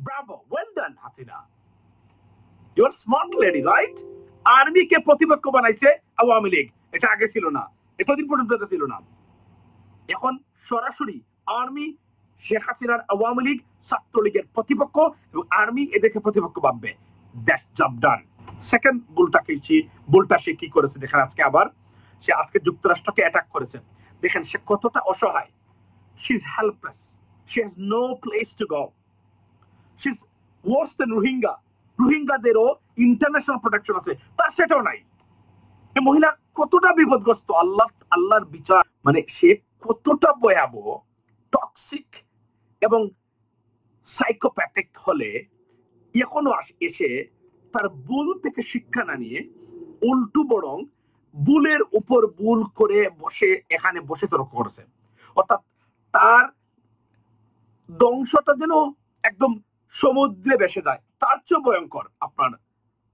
Bravo, well done Hasina, you are smart lady, right? আর্মিকে প্রতিপক্ষ বানাইছে আওয়ামী লীগ, এটা আগে ছিল না, এতদিন পর্যন্ত এটা ছিল না। এখন সরাসরি আর্মি শেখ হাসিনার আওয়ামী লীগ ছাত্রলীগের প্রতিপক্ষ, এবং আর্মি এদেরকে প্রতিপক্ষ ভাববে। That's job done. সেকেন্ড ভুলটা সে কি করেছে দেখেন, আজকে আবার সে আজকে যুক্তরাষ্ট্রকে অ্যাটাক করেছে। দেখেন সে কতটা অসহায়। She is helpless, she has no place to go, she is worse than Rohingya. রোহিঙ্গাদেরও ইন্টারন্যাশনাল প্রোটেকশন আছে, তার সেটাও নাই। এই মহিলা কতটা বিপদগ্রস্ত, আল্লাহর বিচার, মানে সে কতটা ভয়াবহ, টক্সিক এবং সাইকোপ্যাথিক হলে এখনো এসে তার ভুল থেকে শিক্ষা না নিয়ে উল্টো বরং ভুলের উপর ভুল করে এখানে বসে তর্ক করেছে। অর্থাৎ তার ধ্বংসটা যেন একদম সমুদ্রে ভেসে যায়, তার চেয়ে ভয়ঙ্কর আপনার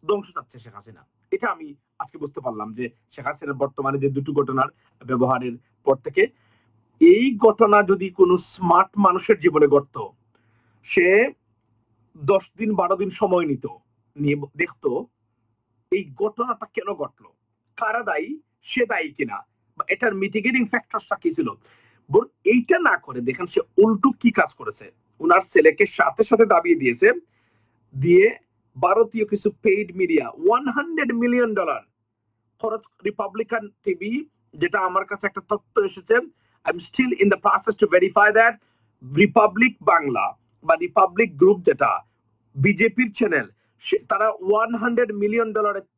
ধ্বংস চাচ্ছে শেখ হাসিনা। এটা আমি আজকে বুঝতে পারলাম যে শেখ হাসিনার বর্তমানে যে দুটো ঘটনার ব্যবহারের পর থেকে, এই ঘটনা যদি কোনো স্মার্ট মানুষের জীবনে ঘটত, সে 10 দিন 12 দিন সময় নিয়ে দেখতো এই ঘটনাটা কেন ঘটলো, কারা দায়ী, সে দায়ী কিনা, বা এটার মিটিগেটিং ফ্যাক্টরটা কি ছিল। এইটা না করে দেখেন সে উল্টো কি কাজ করেছে, ওনার ছেলেকে সাথে সাথে দাবিয়ে দিয়েছে, দিয়ে ভারতীয় কিছু পেইড মিডিয়া $100 মিলিয়ন খরচ, রিপাবলিকান টিভি, যেটা আমার কাছে একটা তথ্য এসেছে, I am still in the process to verify that, republic Bangla বা রিপাবলিক গ্রুপ, যেটা বিজেপির চ্যানেল, তারা $100 মিলিয়ন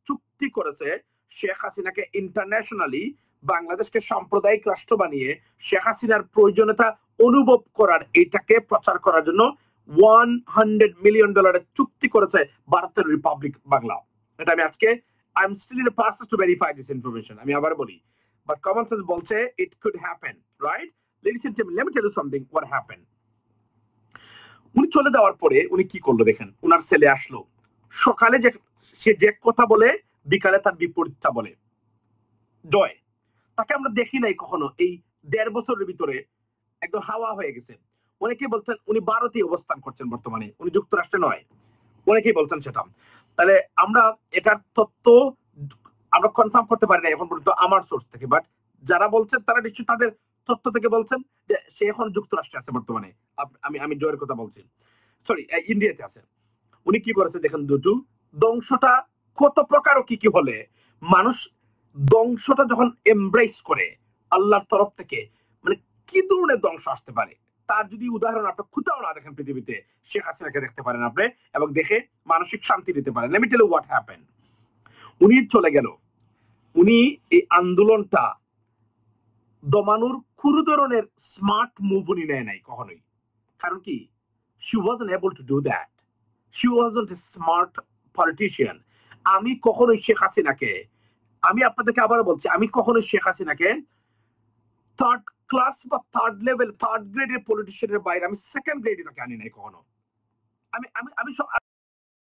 চুক্তি করেছে শেখ হাসিনাকে ইন্টারন্যাশনালি বাংলাদেশকে সাম্প্রদায়িক রাষ্ট্র বানিয়ে শেখ হাসিনার প্রয়োজনীয়তা অনুভব করার, এটাকে প্রচার করার জন্য $100 মিলিয়ন চুক্তি করেছে ভারতের রিপাবলিক বাংলা। এটা আমি আজকে I am still in the process to verify this information. আমি আবার বলি, বাট কমন সেন্স বলছে it could happen, right? Ladies and gentleman, let me tell you something what happen. উনি চলে যাওয়ার পরে উনি কি করলো দেখেন, উনার ছেলে আসলো, সকালে সে যে কথা বলে বিকালে তার বিপরীতটা বলে। জয়, তাকে আমরা দেখি নাই কখনো এই 1.5 বছরের ভিতরে, একদম হাওয়া হয়ে গেছে। অনেকেই বলছেন উনি ভারতে অবস্থান করছেন বর্তমানে, উনি যুক্তরাষ্ট্রে নয়, অনেকেই বলছেন সেটা। তাহলে আমরা এটার তথ্য আমরা কনফার্ম করতে পারি না এখন পর্যন্ত আমার সোর্স থেকে, বাট যারা বলছেন তারা নিশ্চয়ই তাদের তথ্য থেকে বলছেন যে সে এখন যুক্তরাষ্ট্রে আছে বর্তমানে। আমি জয়ের কথা বলছি, সরি, ইন্ডিয়াতে আছে। উনি কি করেছে দেখেন, দুটো ধ্বংসটা কত প্রকার ও কি কি হলে মানুষ ধ্বংসটা যখন এমব্রেস করে আল্লাহর তরফ থেকে, মানে কি ধরনের ধ্বংস আসতে পারে তার যদি উদাহরণ আপনি কোথাও না দেখেন পৃথিবীতে, শেখ হাসিনাকে দেখতে পারেন আপনি, এবং দেখে মানসিক শান্তি দিতে পারেন। Let me tell you what happen. উনি চলে গেল, উনি এই আন্দোলনটা দমানোর কোনো ধরনের স্মার্ট মুভ উনি নেয় নাই কখনোই। কারণ কি, she wasn't able to do that. She wasn't a smart politician. আমি কখনোই শেখ হাসিনাকে, আমি আপনাদেরকে আবারও বলছি, আমি কখনোই শেখ হাসিনাকে থার্ড ক্লাস বা থার্ড লেভেল, থার্ড গ্রেডের পলিটিশিয়ানের বাইরে আমি সেকেন্ড গ্রেডে তাকে আনি নাই কখনো। আমি